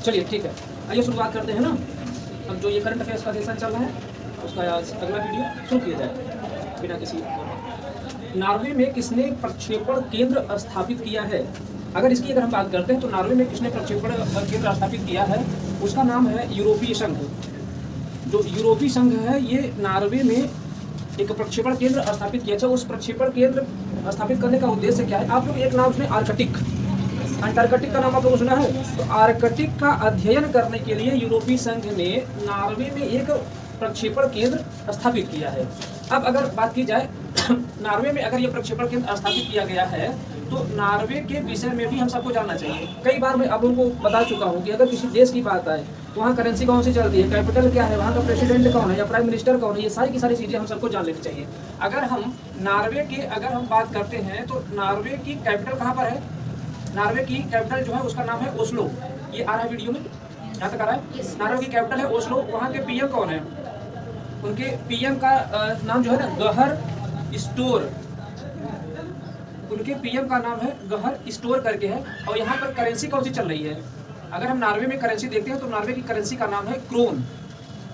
चलिए ठीक है, आइए शुरुआत करते हैं ना। अब जो ये करंट अफेयर्स का सेशन चल रहा है उसका अगला वीडियो शुरू किया जाए बिना किसी। नॉर्वे में किसने प्रक्षेपण केंद्र स्थापित किया है? अगर इसकी अगर हम बात करते हैं तो नॉर्वे में किसने प्रक्षेपण केंद्र स्थापित किया है, उसका नाम है यूरोपीय संघ। जो यूरोपीय संघ है ये नॉर्वे में एक प्रक्षेपण केंद्र स्थापित किया। उस प्रक्षेपण केंद्र स्थापित करने का उद्देश्य क्या है? आप लोग एक नाम सुने, आर्कटिक, अंटार्कटिक का नाम आप लोगों ने सुना है। तो आर्कटिक का अध्ययन करने के लिए यूरोपीय संघ ने नॉर्वे में एक प्रक्षेपण केंद्र स्थापित किया है। अब अगर बात की जाए नॉर्वे में अगर ये प्रक्षेपण केंद्र स्थापित किया गया है तो नॉर्वे के विषय में भी हम सबको जानना चाहिए। कई बार मैं आप लोगों को बता चुका हूँ कि अगर किसी देश की बात आए तो वहाँ करेंसी कौन सी चलती है, कैपिटल क्या है, वहाँ का प्रेसिडेंट कौन है या प्राइम मिनिस्टर कौन है, ये सारी की सारी चीज़ें हम सबको जान लेनी चाहिए। अगर हम नॉर्वे की अगर हम बात करते हैं तो नॉर्वे की कैपिटल कहाँ पर है? नॉर्वे की कैपिटल जो है उसका नाम है ओस्लो। ये आ रहा है वीडियो में, यहाँ तक आ रहा है। नॉर्वे की कैपिटल है ओस्लो। वहाँ के पीएम कौन है? उनके पीएम का नाम जो है ना गहर स्टोर। उनके पीएम का नाम है गहर स्टोर करके है। और यहाँ पर करेंसी कौन सी चल रही है? अगर हम नॉर्वे में करेंसी देखते हैं तो नॉर्वे की करेंसी का नाम है क्रोन।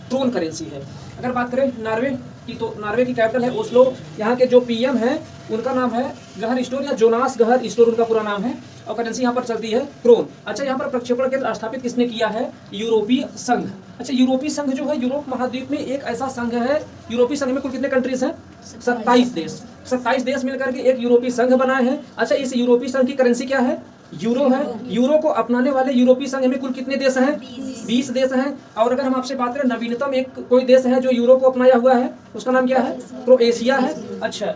क्रोन करेंसी है। अगर बात करें नॉर्वे की तो नॉर्वे की कैपिटल है ओस्लो। यहाँ के जो पीएम है उनका नाम है गहर स्टोर या जोनास गहर स्टोर उनका पूरा नाम है। और करेंसी यहाँ पर चलती है क्रोन। अच्छा, यहाँ पर प्रक्षेपण केंद्र स्थापित किसने किया है? यूरोपीय संघ। अच्छा, यूरोपीय संघ जो है यूरोप महाद्वीप में एक ऐसा संघ है। यूरोपीय संघ में कुल कितने कंट्रीज हैं? 27 देश। 27 देश मिलकर के एक यूरोपीय संघ बनाए हैं। अच्छा, इस यूरोपीय संघ की करेंसी क्या है? यूरो है। यूरो को अपनाने वाले यूरोपीय संघ में कुल कितने देश हैं? 20 देश हैं। और अगर हम आपसे बात करें नवीनतम एक कोई देश है जो यूरो को अपनाया हुआ है, उसका नाम क्या है? क्रोएशिया है। अच्छा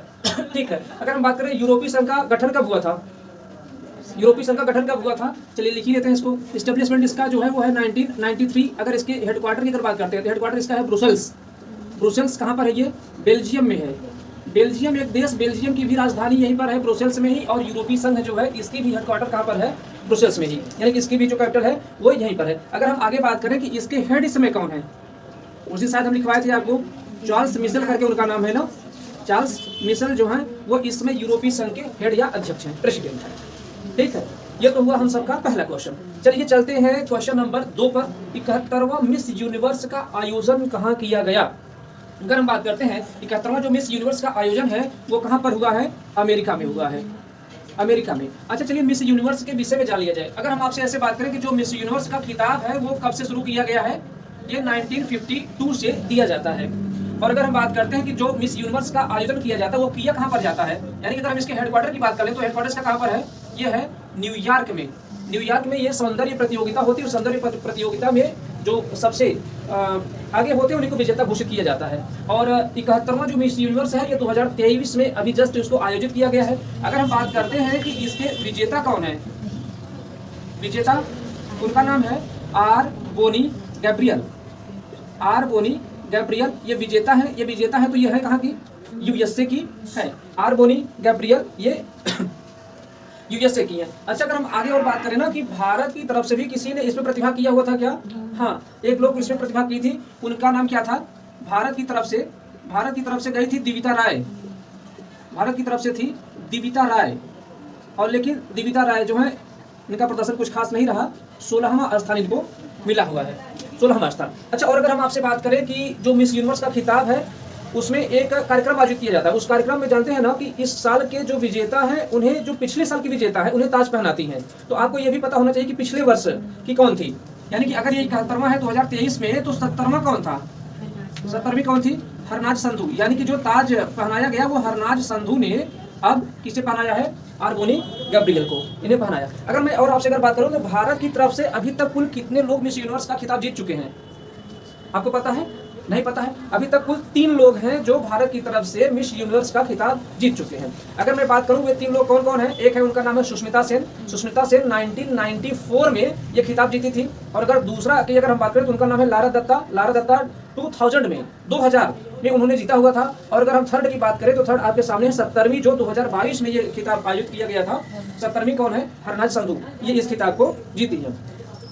ठीक है, अगर हम बात करें यूरोपीय संघ का गठन कब हुआ था? यूरोपीय संघ का गठन कब हुआ था? चलिए लिख ही लेते हैं इसको। एस्टेब्लिशमेंट इसका जो है वो है 1993। अगर इसके हेडक्वार्टर की अगर बात करते हैं तो हेडक्वार्टर इसका है ब्रुसेल्स। ब्रुसेल्स कहाँ पर है? ये बेल्जियम में है। बेल्जियम एक देश, बेल्जियम की भी राजधानी यहीं पर है, ब्रुसेल्स में ही। और यूरोपीय संघ जो है इसकी भी हेडक्वार्टर कहाँ पर है? ब्रुसेल्स में ही, यानी कि इसकी भी जो कैपिटल है वो यहीं पर है। अगर हम आगे बात करें कि इसके हेड इसमें कौन है, उसी शायद हम लिखवाए थे आपको, चार्ल्स मिशेल करके उनका नाम है ना। चार्ल्स मिशेल जो है वो इसमें यूरोपीय संघ के हेड या अध्यक्ष हैं, प्रेसिडेंट है। ठीक है, ये तो हुआ हम सबका पहला क्वेश्चन। चलिए चलते हैं क्वेश्चन नंबर 2 पर। 71वां मिस यूनिवर्स का आयोजन कहाँ किया गया? अगर हम बात करते हैं 71वां जो मिस यूनिवर्स का आयोजन है वो कहाँ पर हुआ है? अमेरिका में हुआ है, अमेरिका में। अच्छा चलिए मिस यूनिवर्स के विषय में जान लिया जाए। अगर हम आपसे ऐसे बात करें कि जो मिस यूनिवर्स का खिताब है वो कब से शुरू किया गया है? ये 1952 से दिया जाता है। और अगर हम बात करते हैं कि जो मिस यूनिवर्स का आयोजन किया जाता है वो किया कहाँ पर जाता है, यानी कि अगर हम इसके हेडक्वार्टर की बात करें तो हेडक्वार्टर का कहाँ पर है? ये है न्यूयॉर्क में। न्यूयॉर्क में ये सौंदर्य प्रतियोगिता होती है। सौंदर्य प्रतियोगिता में जो सबसे आगे होते हैं उन्हीं को विजेता घोषित किया जाता है। और 71वां जो मिस यूनिवर्स है ये 2023 में अभी जस्ट उसको आयोजित किया गया है। अगर हम बात करते हैं कि इसके विजेता कौन है, विजेता उनका नाम है R Bonney Gabriel. R Bonney Gabriel ये विजेता है। ये विजेता है तो ये है कहाँ की? यूएसए की है। आर बोनी गैब्रियल ये यूएसए की है। अच्छा, अगर हम आगे और बात करें ना कि भारत की तरफ से भी किसी ने इसमें प्रतिभा किया हुआ था क्या? हाँ, एक लोग इसमें प्रतिभा की थी। उनका नाम क्या था? भारत की तरफ से गई थी दिविता राय। भारत की तरफ से थी दिविता राय। और लेकिन दिविता राय जो है इनका प्रदर्शन कुछ खास नहीं रहा। 16वां स्थान इनको मिला हुआ है, 16वां स्थान। अच्छा, और अगर हम आपसे बात करें कि जो मिस यूनिवर्स का खिताब है उसमें एक कार्यक्रम आयोजित किया जाता है। उस कार्यक्रम में जानते हैं ना कि इस साल के जो विजेता हैं उन्हें जो पिछले साल की विजेता है उन्हें ताज पहनाती हैं। तो आपको ये भी पता होना चाहिए कि पिछले वर्ष की कौन थी, यानी कि अगर ये 71वां है 2023 में तो 70वां कौन था? 70वीं कौन थी? हरनाज संधू। यानी कि जो ताज पहनाया गया वो हरनाज संधू ने अब किसे पहनाया है? आर बोनी गैब्रियल को इन्हें पहनाया। अगर मैं और आपसे अगर बात करूं तो भारत की तरफ से अभी तक कुल कितने लोग मिस यूनिवर्स का खिताब जीत चुके हैं? आपको पता है? नहीं पता है? अभी तक कुल 3 लोग हैं जो भारत की तरफ से मिस यूनिवर्स का खिताब जीत चुके हैं। अगर मैं बात करूं वे 3 लोग कौन कौन हैं? एक है उनका नाम है सुष्मिता सेन। सुष्मिता सेन 1994 में ये खिताब जीती थी। और अगर दूसरा की अगर हम बात करें तो उनका नाम है लारा दत्ता। लारा दत्ता 2000 में उन्होंने जीता हुआ था। और अगर हम थर्ड की बात करें तो थर्ड आपके सामने है 70वीं जो 2022 में ये खिताब आयोजित किया गया था। 70वीं कौन है? हरनाज संधू, ये इस खिताब को जीती है।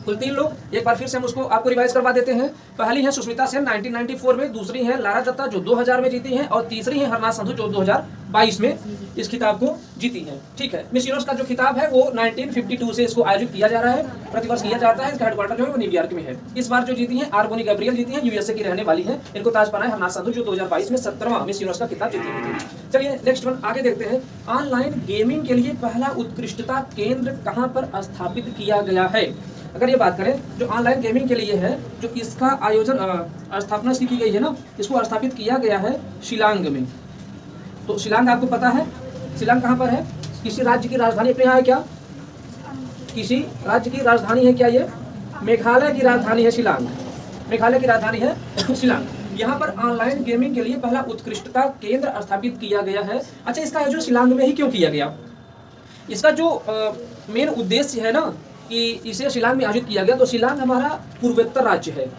कुल 3 लोग, एक बार फिर से हम उसको आपको रिवाइज करवा देते हैं। पहली है सुष्मिता सेन 1994 में, दूसरी है लारा दत्ता जो 2000 में जीती हैं, और तीसरी है हरनाथ संधू जो 2022 में इस खिताब को जीती हैं। ठीक है, मिस यूनिवर्स का जो खिताब है वो 1952 से इसको आयोजित किया जा रहा है, प्रतिवर्ष किया जाता है। इसका हेडक्वार्टर जो है वो न्यूयॉर्क में है। इस बार जो जीती हैं आर्गोनी गैब्रियल जीती हैं, यूएसए की रहने वाली है। इनको ताज पहना है हरनाथ संधू जो 2022 में 17वां मिस यूनिवर्स का खिताब जीती हुई थी। चलिए नेक्स्ट वन आगे देखते हैं। ऑनलाइन गेमिंग के लिए पहला उत्कृष्टता केंद्र कहाँ पर स्थापित किया गया है? अगर ये बात करें जो ऑनलाइन गेमिंग के लिए है, जो इसका आयोजन स्थापना की गई है ना, इसको स्थापित किया गया है शिलांग में। तो शिलांग आपको पता है, शिलांग कहाँ पर है? किसी राज्य की राजधानी अपने यहाँ है क्या? किसी राज्य की राजधानी है क्या? ये मेघालय की राजधानी है शिलांग। मेघालय की राजधानी है शिलांग। यहाँ पर ऑनलाइन गेमिंग के लिए पहला उत्कृष्टता केंद्र स्थापित किया गया है। अच्छा, इसका आयोजन शिलांग में ही क्यों किया गया? इसका जो मेन उद्देश्य है ना कि इसे शिलांग में आयोजित किया गया, तो शिलांग हमारा पूर्वोत्तर राज्य है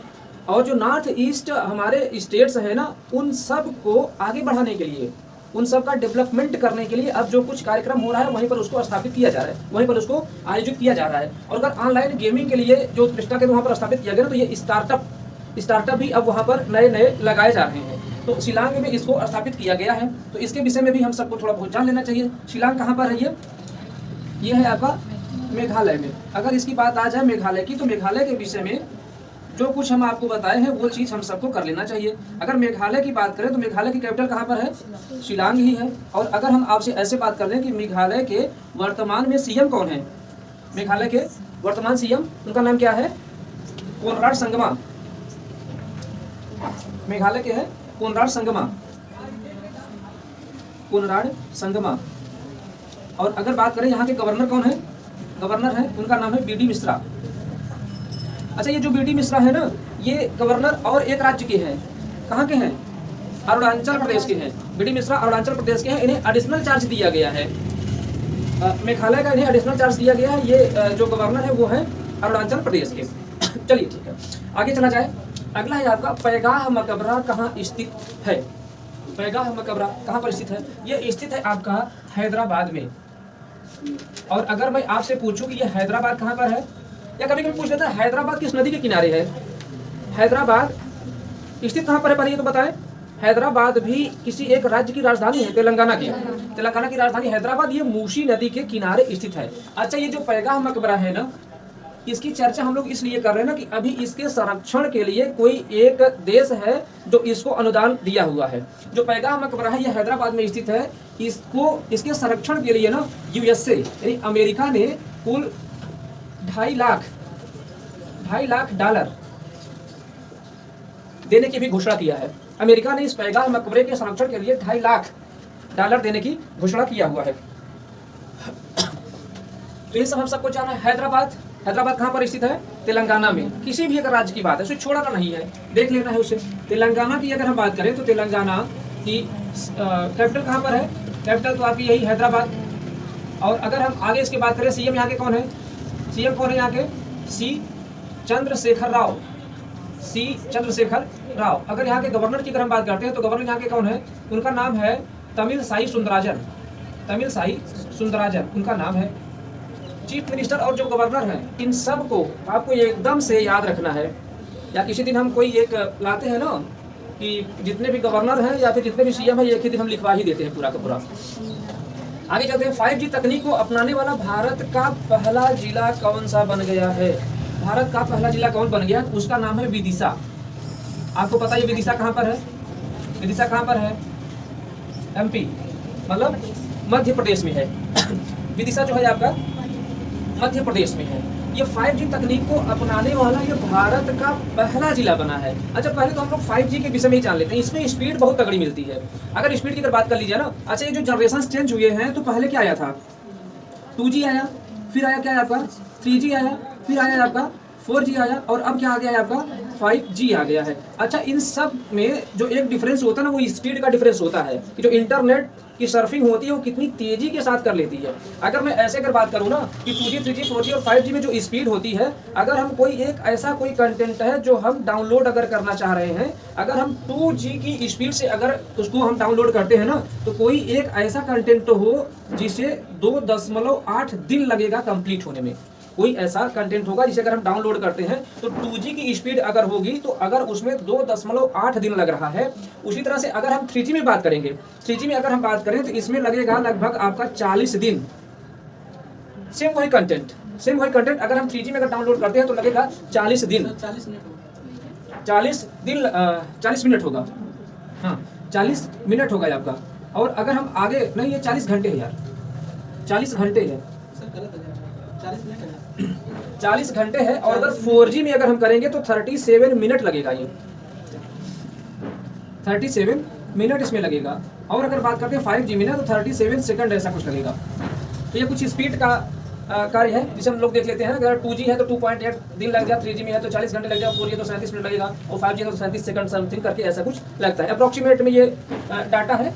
और जो नॉर्थ ईस्ट हमारे स्टेट्स है ना, उन सब को आगे बढ़ाने के लिए, उन सब का डेवलपमेंट करने के लिए अब जो कुछ कार्यक्रम हो रहा है वहीं पर उसको स्थापित किया जा रहा है, वहीं पर उसको आयोजित किया जा रहा है। और अगर ऑनलाइन गेमिंग के लिए जो उत्कृष्टता केंद्र वहाँ पर स्थापित किया गया ना, तो ये स्टार्टअप भी अब वहाँ पर नए नए लगाए जा रहे हैं। तो शिलांग में इसको स्थापित किया गया है, तो इसके विषय में भी हम सबको थोड़ा बहुत जान लेना चाहिए। शिलांग कहाँ पर है? ये है आपका मेघालय में। अगर इसकी बात आ जाए मेघालय की, तो मेघालय के विषय में जो कुछ हम आपको बताए हैं वो चीज़ हम सबको कर लेना चाहिए। अगर मेघालय की बात करें तो मेघालय की कैपिटल कहाँ पर है? शिलांग ही है। और अगर हम आपसे ऐसे बात कर लें कि मेघालय के वर्तमान में सीएम कौन है? मेघालय के वर्तमान सीएम, उनका नाम क्या है? कोनराड संगमा। मेघालय के है कोनराड संगमा, कोनराड संगमा। और अगर बात करें यहाँ के गवर्नर कौन है? गवर्नर है, उनका नाम है बीडी मिश्रा। अच्छा, ये जो बीडी मिश्रा है ना, ये गवर्नर और एक राज्य के हैं। कहाँ के हैं? अरुणाचल प्रदेश के हैं। बीडी मिश्रा अरुणाचल प्रदेश के हैं। इन्हें एडिशनल चार्ज दिया गया है, मेघालय का इन्हें एडिशनल चार्ज दिया गया है। ये जो गवर्नर है वो है अरुणाचल प्रदेश के। चलिए ठीक है, आगे चला जाए। अगला है आपका पैगाह मकबरा कहाँ स्थित है? पैगाह मकबरा कहाँ पर स्थित है? ये स्थित है आपका हैदराबाद में। और अगर मैं आपसे पूछूं कि ये हैदराबाद कहाँ पर है, या कभी कभी पूछ लेता है हैदराबाद किस नदी के किनारे है? हैदराबाद स्थित कहाँ पर है पहले ये तो बताएं। हैदराबाद भी किसी एक राज्य की राजधानी है, तेलंगाना की। तेलंगाना की राजधानी हैदराबाद, ये मूसी नदी के किनारे स्थित है। अच्छा, ये जो पैगाह मकबरा है ना, इसकी चर्चा हम लोग इसलिए कर रहे हैं ना कि अभी इसके संरक्षण के लिए कोई एक देश है जो इसको अनुदान दिया हुआ है। जो पैगाह मकबरा है ये हैदराबाद में स्थित है। इसके संरक्षण के लिए ना यूएसए यानी अमेरिका ने कुल 2.5 लाख डॉलर देने की भी घोषणा किया है। अमेरिका ने इस पैगाह मकबरे के संरक्षण के लिए 2.5 लाख डॉलर देने की घोषणा किया हुआ है। तो ये सब हम सबको जाना है। हैदराबाद कहाँ पर स्थित है? तेलंगाना में। किसी भी अगर राज्य की बात है उसे छोड़ना नहीं है, देख लेना है उसे। तेलंगाना की अगर हम बात करें तो तेलंगाना की कैपिटल कहाँ पर है? कैपिटल तो आपकी यही हैदराबाद। और अगर हम आगे इसकी बात करें, सीएम यहाँ के कौन है? सीएम कौन है यहाँ के? सी चंद्रशेखर राव। अगर यहाँ के गवर्नर की अगर हम बात करते हैं तो गवर्नर यहाँ के कौन है? उनका नाम है तमिलसाई सुंदराजन उनका नाम है। चीफ मिनिस्टर और जो गवर्नर हैं, इन सब को आपको एकदम से याद रखना है। या किसी दिन हम कोई एक लाते हैं ना कि जितने भी गवर्नर हैं या फिर जितने भी सीएम हैं, एक ही दिन हम लिखवा ही देते हैं पूरा का पूरा। आगे चलते हैं। 5G तकनीक को अपनाने वाला भारत का पहला जिला कौन सा बन गया है? भारत का पहला जिला कौन बन गया? उसका नाम है विदिशा। आपको पता है विदिशा कहाँ पर है? विदिशा कहाँ पर है? MP मतलब मध्य प्रदेश में है। विदिशा जो है आपका मध्य प्रदेश में है। ये 5G तकनीक को अपनाने वाला ये भारत का पहला जिला बना है। अच्छा, पहले तो हम लोग 5G के विषय में ही जान लेते हैं। इसमें स्पीड बहुत तगड़ी मिलती है। अगर स्पीड की अगर बात कर लीजिए ना, अच्छा ये जो जनरेशन चेंज हुए हैं, तो पहले क्या आया था? 2G आया, फिर आया क्या आपका 3G आया, फिर आया आपका 4G आया, और अब क्या आ गया है आपका 5G आ गया है। अच्छा, इन सब में जो एक डिफरेंस होता है ना, वो स्पीड का डिफरेंस होता है कि जो इंटरनेट की सर्फिंग होती है वो कितनी तेजी के साथ कर लेती है। अगर मैं ऐसे अगर बात करूँ ना कि 2G 3G 4G और 5G में जो स्पीड होती है, अगर हम कोई एक ऐसा कोई कंटेंट है जो हम डाउनलोड अगर करना चाह रहे हैं, अगर हम 2G की स्पीड से अगर उसको हम डाउनलोड करते हैं ना, तो कोई एक ऐसा कंटेंट हो जिसे 2.8 दिन लगेगा कंप्लीट होने में। कोई ऐसा कंटेंट होगा जिसे अगर हम डाउनलोड करते हैं तो 2G की स्पीड अगर होगी तो अगर उसमें 2.8 दिन लग रहा है, उसी तरह से अगर हम 3G में बात करेंगे, 3G में अगर हम बात करें तो इसमें लगेगा लगभग आपका 40 दिन। सेम वही कंटेंट अगर हम 3G में अगर डाउनलोड करते हैं तो लगेगा 40 दिन, 40 मिनट होगा, हाँ 40 मिनट होगा आपका। और अगर हम आगे नहीं, ये 40 घंटे है यार, 40 घंटे है, 40 घंटे है। और अगर 4G में अगर हम करेंगे तो 37 मिनट लगेगा, ये 37 मिनट इसमें लगेगा। और अगर बात करते हैं 5G में ना तो 37 सेकंड ऐसा कुछ लगेगा। तो ये कुछ स्पीड का कार्य है जिसे हम लोग देख लेते हैं। अगर 2G है तो 2.8 दिन लग जाए, 3G में है तो 40 घंटे लग जाए, 4G तो 37 मिनट लगेगा, और 5G तो 37 सेकंड समथिंग करके ऐसा कुछ लगता है। अप्रोक्सीमेट में ये डाटा है।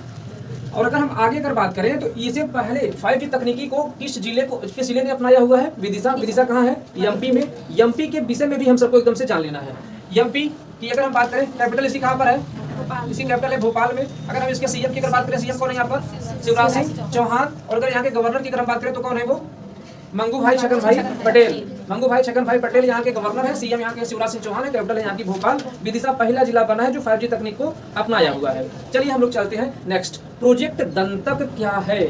और अगर हम आगे अगर बात करें तो इससे पहले 5G तकनीकी को किस जिले ने अपनाया हुआ है? विदिशा कहाँ है? एमपी में। एमपी के विषय में भी हम सबको एकदम से जान लेना है। एमपी की अगर हम बात करें, कैपिटल इसकी कहाँ पर है? इसकी कैपिटल है भोपाल में। अगर हम इसके सीएम की अगर बात करें, सीएम कौन है यहाँ पर? शिवराज सिंह चौहान। और अगर यहाँ के गवर्नर की अगर हम बात करें तो कौन है वो? मंगू भाई छगन भाई पटेल यहाँ के गवर्नर है। सीएम यहाँ के शिवराज सिंह चौहान है। कैपिटल है यहाँ की भोपाल। विदिशा पहला जिला बना है जो 5G तकनीक को अपनाया हुआ है। चलिए हम लोग चलते हैं नेक्स्ट। प्रोजेक्ट दंतक क्या है?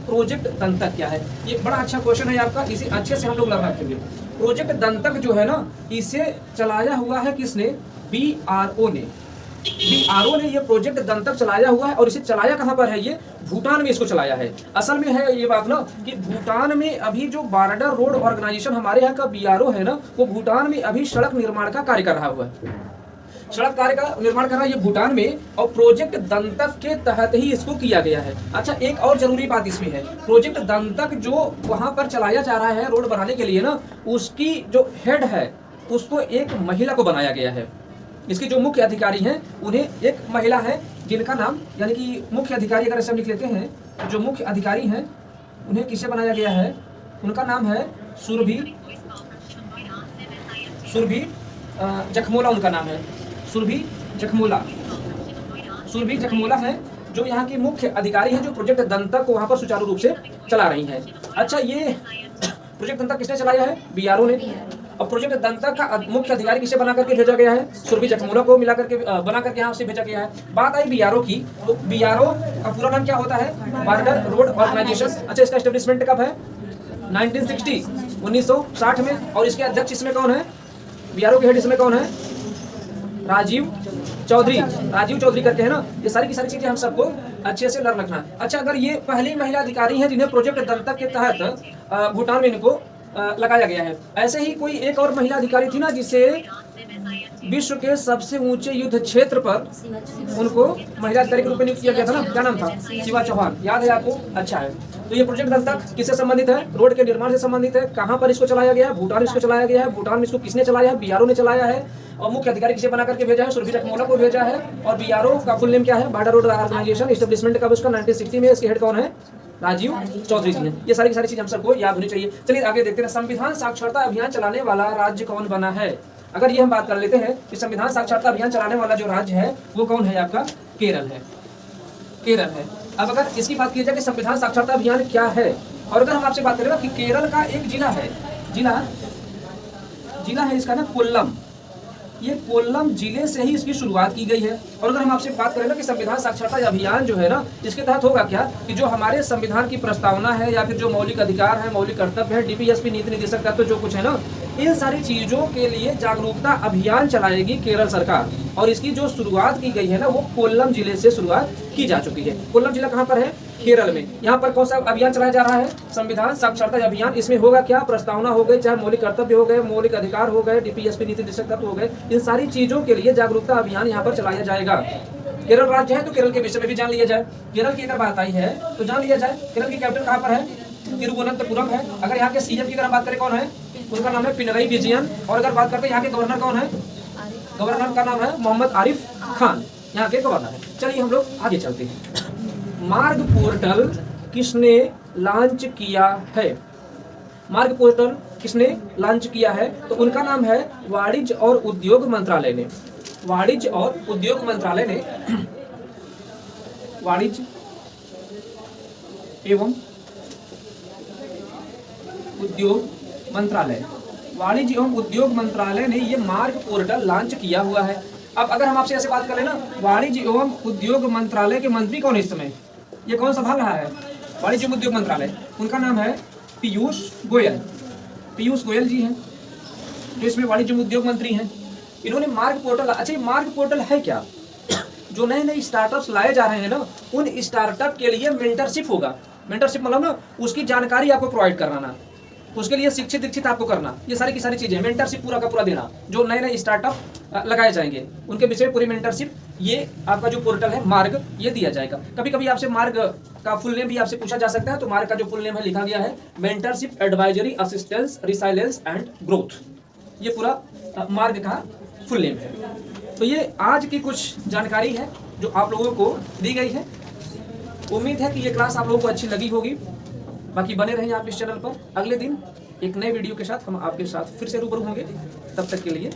प्रोजेक्ट दंतक क्या है? ये बड़ा अच्छा क्वेश्चन है आपका, इसे अच्छे से हम लोग लर्न रखेंगे। प्रोजेक्ट दंतक जो है ना, इसे चलाया हुआ है किसने? BRO ने। BRO ने ये प्रोजेक्ट दंतक चलाया हुआ है। और इसे चलाया कहाँ पर है? ये भूटान में इसको चलाया है। असल में है ये बात ना कि भूटान में अभी जो बॉर्डर रोड ऑर्गेनाइजेशन हमारे यहाँ का BRO है ना, वो भूटान में अभी सड़क निर्माण का कार्य कर रहा हुआ है। सड़क कार्य का निर्माण कर रहा है ये भूटान में, और प्रोजेक्ट दंतक के तहत ही इसको किया गया है। अच्छा, एक और जरूरी बात इसमें है, प्रोजेक्ट दंतक जो वहां पर चलाया जा रहा है रोड बनाने के लिए ना, उसकी जो हेड है उसको एक महिला को बनाया गया है। इसकी जो मुख्य अधिकारी हैं उन्हें एक महिला है जिनका नाम, यानी कि मुख्य अधिकारी अगर ऐसे हम लिख लेते हैं, जो मुख्य अधिकारी हैं उन्हें किसे बनाया गया है? उनका नाम है सुरभि जखमोला। उनका नाम है सुरभि जखमोला है, जो यहाँ की मुख्य अधिकारी हैं, जो प्रोजेक्ट दंतक को वहाँ पर सुचारू रूप से चला रही हैं। अच्छा, ये प्रोजेक्ट दंतक किसने चलाया है? BRO ने। और प्रोजेक्ट दंतक का मुख्य अधिकारी किसे बना करके भेजा गया है? सुरभि जखमोला को मिला करके बना करके यहाँ से भेजा गया है। बात आई BRO की, तो BRO का पूरा नाम क्या होता है? Border Road Organisation. अच्छा, इसका एस्टेब्लिशमेंट कब है? 1960 में। और इसके अध्यक्ष इसमें कौन है? BRO के हेड इसमें कौन है? राजीव चौधरी करके है ना। ये सारी की सारी चीजें हम सबको अच्छे से लर्न रखना है। अच्छा, अगर ये पहली महिला अधिकारी हैं जिन्हें प्रोजेक्ट दंतक के तहत भूटान में इनको लगाया गया है। ऐसे ही कोई एक और महिला अधिकारी थी ना, जिसे विश्व के सबसे ऊंचे युद्ध क्षेत्र पर उनको महिला अधिकारी के रूप में नियुक्त किया गया था ना, क्या नाम था? शिवा चौहान। याद है आपको? अच्छा है। तो ये प्रोजेक्ट दंतक किससे संबंधित है? रोड के निर्माण से संबंधित है। कहाँ पर इसको चलाया गया है? भूटान में इसको चलाया गया है। भूटान में इसको किसने चलाया है? BRO ने चलाया है। और मुख्य अधिकारी किसे बना करके भेजा है? सुरभि जखमोला को भेजा है। और BRO का फुल नेम क्या है? Border Road organisation. एस्टेब्लिशमेंट कब उसका? 1960 में। इसके हेड कौन है? राजीव चौधरी जी हैं। ये सारी की सारी चीज हम सबको याद होनी चाहिए। चलिए आगे देखते हैं। संविधान साक्षरता अभियान चलाने वाला राज्य कौन बना है? अगर ये हम बात कर लेते हैं कि संविधान साक्षरता अभियान चलाने वाला जो राज्य है वो कौन है? आपका केरल है। अब अगर इसकी बात की जाए कि संविधान साक्षरता अभियान क्या है, और अगर हम आपसे बात करें कि केरल का एक जिला है, जिला है इसका ना कोल्लम। ये कोल्लम जिले से ही इसकी शुरुआत की गई है। और अगर हम आपसे बात करें ना कि संविधान साक्षरता अभियान जो है ना, इसके तहत होगा क्या कि जो हमारे संविधान की प्रस्तावना है या फिर जो मौलिक अधिकार है, मौलिक कर्तव्य है, DPSP नीति निर्देशक तत्व जो कुछ है ना, इन सारी चीजों के लिए जागरूकता अभियान चलाएगी केरल सरकार। और इसकी जो शुरुआत की गई है ना, वो कोल्लम जिले से शुरुआत की जा चुकी है। कोल्लम जिला कहाँ पर है? केरल में। यहाँ पर कौन सा अभियान चलाया जा रहा है? संविधान साक्षरता अभियान। इसमें होगा क्या? प्रस्तावना हो गई, चाहे मौलिक कर्तव्य हो गए, मौलिक अधिकार हो गए, DPSP नीति निर्देशक तत्व हो गए, इन सारी चीजों के लिए जागरूकता अभियान यहाँ पर चलाया जाएगा। केरल राज्य है तो केरल के विषय में भी जान लिया जाए। केरल की अगर बात आई है तो जान लिया जाए केरल की कैपिटल कहाँ पर है? तिरुवनंतपुरम है। अगर यहाँ के CM की अगर हम बात करें कौन है? उनका नाम है पिनरई विजयन। और अगर बात करते हैं यहाँ के गवर्नर कौन है? गवर्नर का नाम है मोहम्मद आरिफ खान, यहाँ के गवर्नर है। चलिए हम लोग आगे चलते हैं। मार्ग पोर्टल किसने लॉन्च किया है? मार्ग पोर्टल किसने लॉन्च किया है? तो उनका नाम है वाणिज्य और उद्योग मंत्रालय ने। वाणिज्य और उद्योग मंत्रालय ने वाणिज्य एवं उद्योग मंत्रालय, वाणिज्य एवं उद्योग मंत्रालय ने ये मार्ग पोर्टल लॉन्च किया हुआ है। अब अगर हम आपसे ऐसे बात करें ना, वाणिज्य एवं उद्योग मंत्रालय के मंत्री कौन है इस समय, ये कौन संभाल रहा है वाणिज्य एवं उद्योग मंत्रालय, उनका नाम है पीयूष गोयल। पीयूष गोयल जी हैं जो इसमें वाणिज्य एवं उद्योग मंत्री हैं। इन्होंने मार्ग पोर्टल, अच्छा ये मार्ग पोर्टल है क्या, जो नए नए स्टार्टअप्स लाए जा रहे हैं ना, उन स्टार्टअप के लिए मेंटरशिप होगा। मेंटरशिप मतलब ना उसकी जानकारी आपको प्रोवाइड कराना, उसके लिए शिक्षित दीक्षित आपको करना, ये सारी की सारी चीजें, मेंटरशिप पूरा का पूरा देना। जो नए नए स्टार्टअप लगाए जाएंगे उनके विषय में पूरी मेंटरशिप, ये आपका जो पोर्टल है मार्ग, ये दिया जाएगा। कभी कभी आपसे मार्ग का फुल नेम भी आपसे पूछा जा सकता है, तो मार्ग का जो फुल नेम है लिखा गया है mentorship advisory assistance resilience and growth, ये पूरा मार्ग का फुल नेम है। तो ये आज की कुछ जानकारी है जो आप लोगों को दी गई है। उम्मीद है कि ये क्लास आप लोगों को अच्छी लगी होगी। बाकी बने रहें आप इस चैनल पर, अगले दिन एक नए वीडियो के साथ हम आपके साथ फिर से रूबरू होंगे। तब तक के लिए